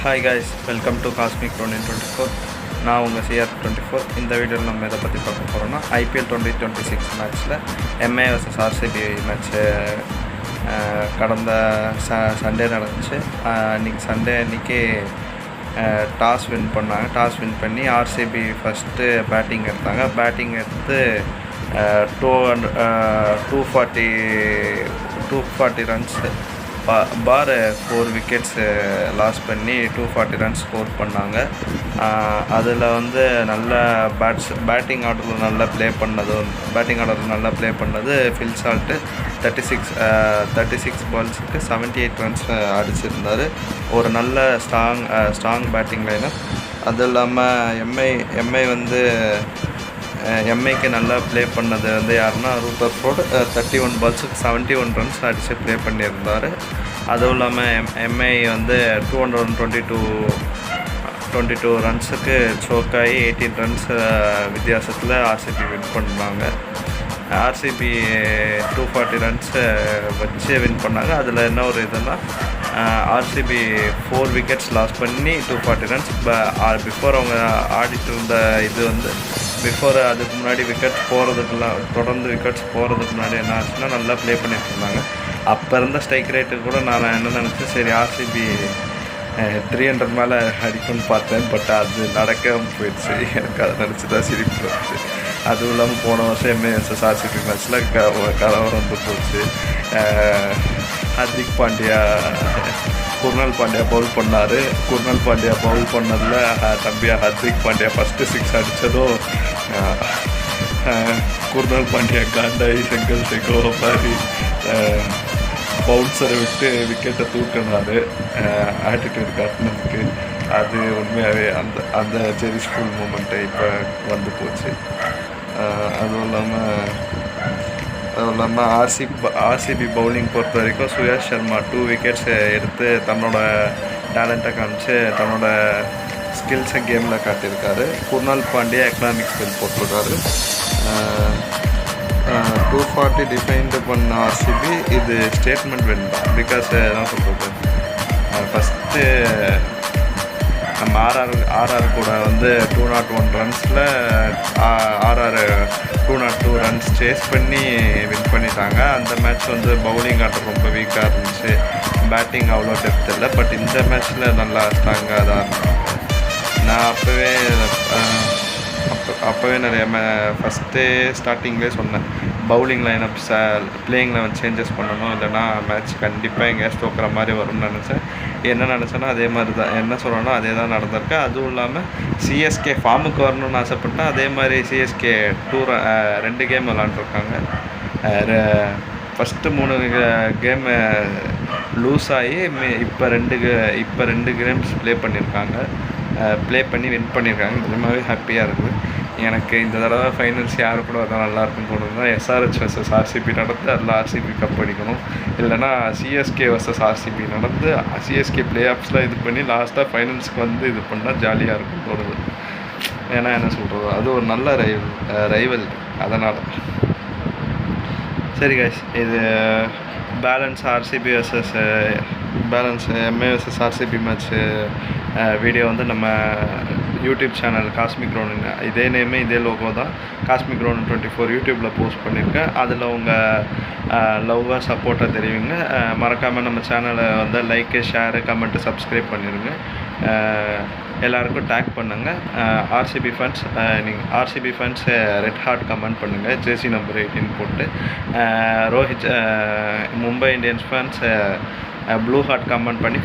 Hi guys, welcome to cosmic ronin 24. நான் உங்கள் CR24. இந்த வீடியோவில் நம்ம எதை பற்றி பார்க்க போகிறோம்னா IPL 2026 மேட்ச்சில் MI vs RCB மேட்ச்சு கடந்த சண்டே நடந்துச்சு. அன்றைக்கி டாஸ் வின் பண்ணாங்க. டாஸ் வின் பண்ணி RCB ஃபஸ்ட்டு பேட்டிங் எடுத்தாங்க. பேட்டிங் எடுத்து 240 ரன்ஸ் பார் 4 விக்கெட்ஸு லாஸ் பண்ணி 240 ரன்ஸ் ஸ்கோர் பண்ணாங்க. அதில் நல்ல பேட்டிங் ஆர்டரில் நல்லா ப்ளே பண்ணது ஃபில் சால்ட்டு 36 பால்ஸுக்கு 78 ரன்ஸ் அடிச்சிருந்தார். ஒரு நல்ல ஸ்ட்ராங் பேட்டிங் லைனர். அது இல்லாமல் எம்ஐக்கு நல்லா ப்ளே பண்ணது யாருன்னா ரூதர்ஃபோர்டு 31 பால்ஸுக்கு 71 ரன்ஸ் அடித்து ப்ளே பண்ணியிருந்தார். அதுவும் இல்லாமல் எம்ஐ 222 ரன்ஸுக்கு சோக்காகி 18 ரன்ஸ் வித்தியாசத்தில் RCB வின் பண்ணாங்க. RCB 240 ரன்ஸ் வச்சு வின் பண்ணாங்க. அதில் என்ன ஒரு இதுன்னா RCB 4 விக்கெட்ஸ் லாஸ் பண்ணி 240 ரன்ஸ். பிஃபோர் அவங்க ஆடிட்டு இருந்த இது பிஃபோர் அதுக்கு முன்னாடி தொடர்ந்து விக்கெட்ஸ் போகிறதுக்கு முன்னாடி என்ன ஆச்சுன்னா நல்லா ப்ளே பண்ணிட்டு இருந்தாங்க. அப்போ இருந்த ஸ்ட்ரைக் ரேட்டு கூட நான் என்ன நினச்சேன், சரி RCB 300 மேலே அடிக்கும்னு பார்த்தேன். பட் அது நடக்காமல் போயிடுச்சு. எனக்கு அதை நினச்சி தான் சிரிப்பு வந்துச்சு. அதுவும் இல்லாமல் போன வருஷம் MI vs RCB மேட்ச்சில் கலவரம் போச்சு. குர்னால் பாண்டியா பவுல் பண்ணார். குர்னால் பாண்டியா பவுல் பண்ணதில் ஹர்திக் பாண்டியா ஃபஸ்ட்டு 6 அடித்ததும் குர்னால் பாண்டியா காண்டாயி செங்கல் செகோ மாதிரி பவுன்சரை விட்டு விக்கெட்டை தூக்கினார் ஆட்டிடியூட் காட்டினதுக்கு. அது உண்மையாகவே அந்த செரிஷ்ஃபுல் மூமெண்ட்டை இப்போ போச்சு. அதுவும் இல்லாமல் RCB பவுலிங் பொறுத்த வரைக்கும் சுயாஷ் சர்மா 2 விக்கெட்ஸ் எடுத்து தன்னோட டேலண்ட்டை காமிச்சு தன்னோட ஸ்கில்ஸை கேமில் காட்டியிருக்காரு. குர்னால் பாண்டியா எக்கனாமிக் ஸ்கில் போட்டிருக்காரு. 240 டிஃபைன்டு பண்ண RCB இது ஸ்டேட்மெண்ட் வின் தான். பிகாஸ் என்ன சொல்கிறது, ஃபஸ்ட்டு நம்ம ஆர்ஆர் கூட 201 ரன்ஸில் ஆர்ஆர் 202 ரன்ஸ் சேஸ் பண்ணி வின் பண்ணிட்டாங்க. அந்த மேட்ச் பவுலிங் ஆர்டர் ரொம்ப வீக்காக இருந்துச்சு. பேட்டிங் அவ்வளோ டெப்த் இல்லை. பட் இந்த மேட்ச்சில் நல்லா ஸ்ட்ராங்காக தான் இருந்தாங்க. நான் அப்போவே நிறைய ஃபஸ்ட்டே ஸ்டார்டிங்லேயே சொன்னேன், bowling lineup playing eleven changes பண்ணணும், இல்லைனா மேட்ச் கண்டிப்பாக எங்கேயாச்சும் தோக்குற மாதிரி வரும்னு நினச்சேன். என்ன நினச்சேன்னா அதே மாதிரி தான், என்ன சொல்லணும் அதே தான் நடந்திருக்கு. அதுவும் இல்லாமல் CSK ஃபார்முக்கு வரணும்னு ஆசைப்பட்டேன். அதே மாதிரி CSK 2 கேம் விளாண்டுருக்காங்க. ஃபஸ்ட்டு 3 கேமு லூஸ் ஆகி இப்போ 2 கேம்ஸ் ப்ளே பண்ணி வின் பண்ணியிருக்காங்க. நிஜமாகவே ஹாப்பியாக இருக்குது எனக்கு. இந்த தடவை ஃபைனல்ஸ் யார் கூட வந்தால் நல்லாயிருக்குன்னு தோணுதுன்னா SRH vs RCB நடந்து அதில் RCB கப் அடிக்கணும். இல்லைனா CSK vs RCB நடந்து CSK ப்ளே ஆஃப்ஸில் இது பண்ணி லாஸ்ட்டாக ஃபைனல்ஸ்க்கு இது பண்ணால் ஜாலியாக இருக்குன்னு தோணுது. ஏன்னா என்ன சொல்கிறது, அது ஒரு நல்ல ரைவல். அதனால் சரி கைஸ், இது balance MI vs RCB match video நம்ம யூடியூப் சேனல் காஸ்மிக் ரோனின், இதே நேமே இதே லோகோ தான், காஸ்மிக் ரோனின் 24 யூடியூப்பில் போஸ்ட் பண்ணியிருக்கேன். அதில் உங்கள் லவ்வாக சப்போர்ட்டாக தெரிவிங்க. மறக்காமல் நம்ம சேனலை லைக்கு, ஷேரு, கமெண்ட்டு, சப்ஸ்கிரைப் பண்ணிடுங்க. எல்லாருக்கும் டேக் பண்ணுங்கள். RCB ஃபேன்ஸ் நீங்கள் RCB fans red heart comment பண்ணுங்கள், ஜெர்சி நம்பர் 18 போட்டு. Mumbai Indians fans blue heart comment பண்ணி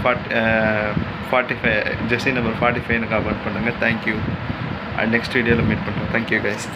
45 ஜெர்சி நம்பர் 45ன்னு கமெண்ட் பண்ணுங்கள். தேங்க்யூ. நெக்ஸ்ட் வீடியோவில் மீட் பண்ணுறேன். Thank you guys.